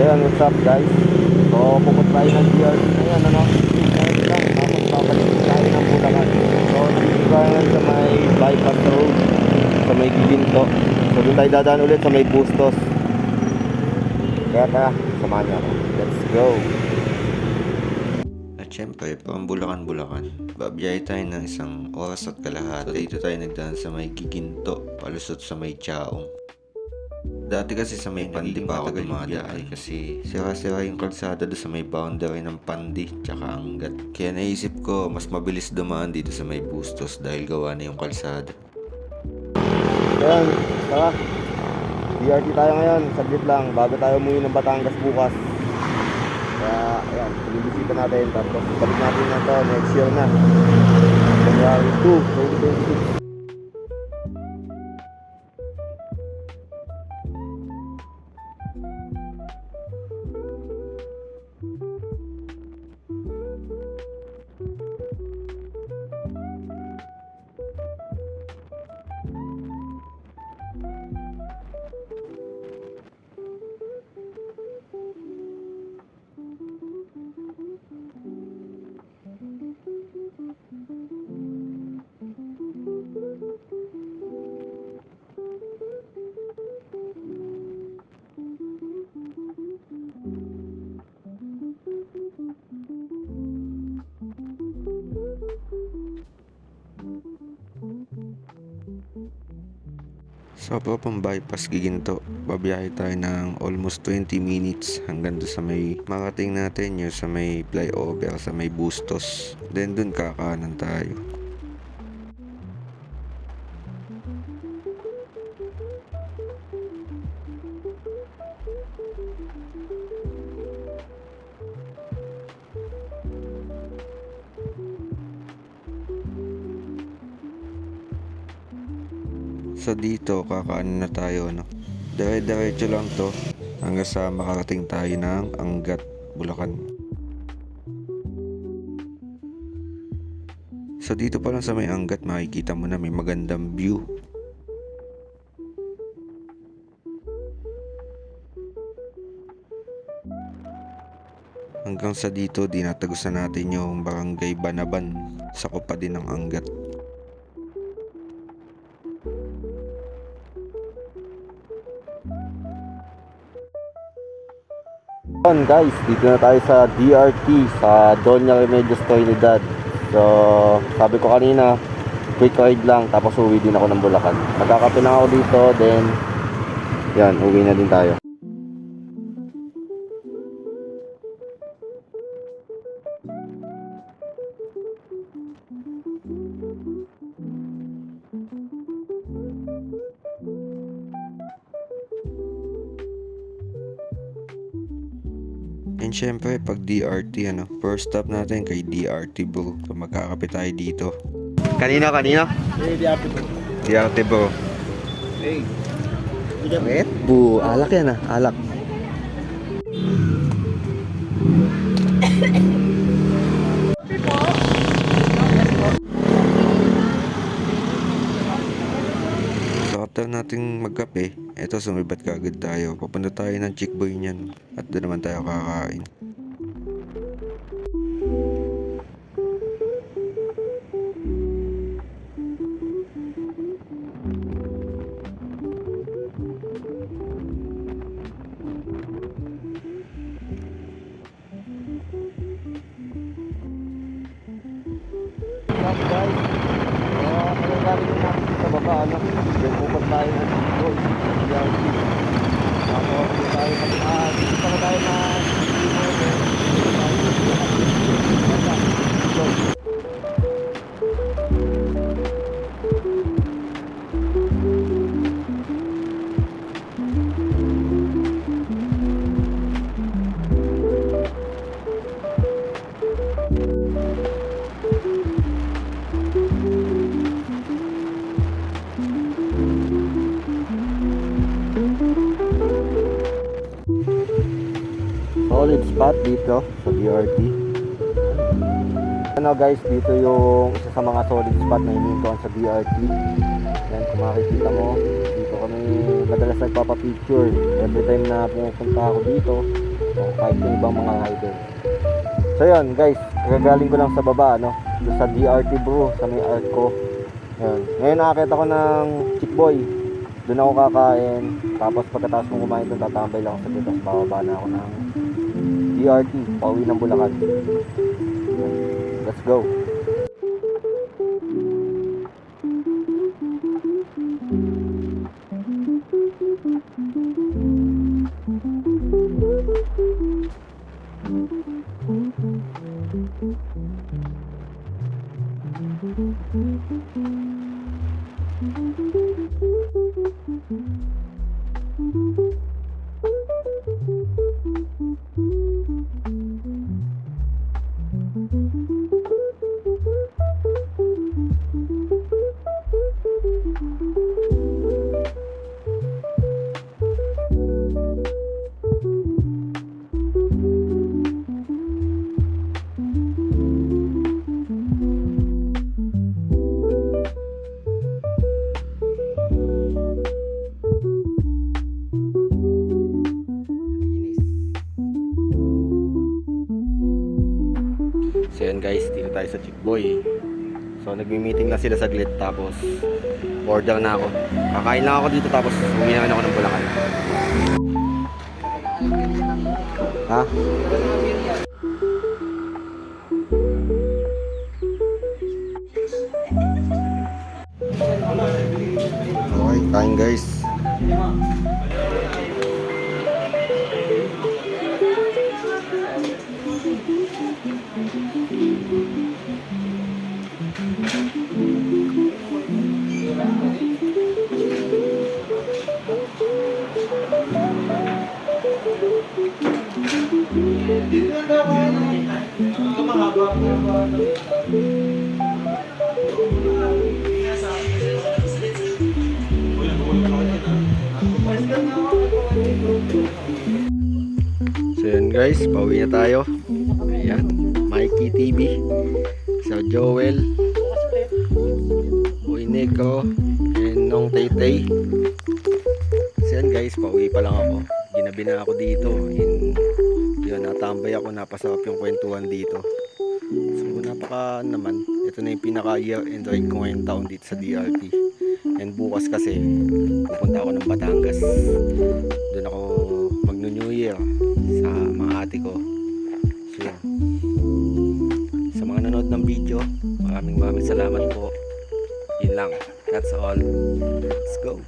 Ayan, what's up guys? So, pupunta tayo ng DRT ngayon, ano? Ngayon lang, tapos babalik tayo ng Bulacan. So, dito tayo sa may bypass road, sa may Giginto. So, doon tayo dadaan ulit sa may Bustos. Kaya tara, samahan niyo ako. Let's go! At syempre, from Bulacan, babiyahe tayo ng 1 oras at kalahati. Dito tayo nagdaan sa may Giginto, palusot sa may Chaong. Dati kasi sa may Pandi pa ako dumadaan kasi sira-sira yung kalsada doon sa may boundary ng Pandi tsaka Angat. Kaya naisip ko mas mabilis dumaan dito sa may Bustos dahil gawa na yung kalsada. Ayan, tara. DRT tayo ngayon, saglit lang, bago tayo umuwi ng Batangas bukas. Kaya, ayan, pinibisita natin, tapos balik natin na to next year na. January 2, 2026. Sa pang bypass Giginto, babiyahe tayo ng almost 20 minutes hanggang doon sa may marating natin yung sa may flyover sa may Bustos. Then doon kakanan tayo. So dito kakanan na tayo, no? Dire-diretso lang to hanggang sa makarating tayo ng Angat, Bulacan. So dito pa lang sa may Angat makikita mo na may magandang view. Hanggang sa dito dinatagusan natin yung Barangay Banaban, sakop pa din ng Angat. Ayan guys, dito na tayo sa DRT sa Doña Remedios Trinidad. So, sabi ko kanina, quick ride lang tapos uwi din ako ng Bulacan. Magkakape lang ako dito, then yan, uwi na din tayo. And syempre pag DRT first stop natin kay DRT bro. So magkakape tayo dito. Kanina? DRT bro. Red Bull, alak yan alak. So after nating magkape, eto sumibat kaagad tayo. Papunta tayo ng Chick Boy niyan. At doon naman tayo kakain. Guys, kung galing natin sa baba, then pupunta tayo ng Chick-Boy, DRT. Tapos dito tayo dito pa tayo na solid spot dito sa DRT. Ano guys, dito yung isa sa mga solid spot na hinintuan sa DRT. Yan, kung makikita mo, dito kami madalas nagpapapicture. Every time na pumupunta ako dito, o kahit yung ibang mga rider. So yun guys, gagaling ko lang sa baba, no? Doon sa DRT bro, sa may art ko. Yun. Ngayon nakakita ko ng Chick Boy. Doon ako kakain. Tapos pagkatapos kong kumain doon, tatambay lang ako sa dito. Tapos bababa na ako ng DRT, pauwi ng Bulacan. Let's go. So yun guys, dito tayo sa Chick Boy. So nagmi-meeting na sila saglit, tapos order na ako. Kakain lang ako dito, tapos uminan ako ng Bulacan. Ha? Okay, kain guys. So yun guys, pauwi na tayo. Ayan, Mikey TV, sa Joel, Boy Negro, and Nong Taytay. So yan guys, pauwi pa lang ako. Ginabi na ako dito. Yun, natambay ako, napasarap yung kwentuhan dito. So napaka naman, ito na yung pinaka year end ride ko ngayong taon dito sa DRT. And bukas kasi pupunta ako ng Batangas. Doon ako mag-New Year sa mga ate ko. So yun, sa mga nanood ng video, maraming salamat po. Yun lang, that's all. Let's go.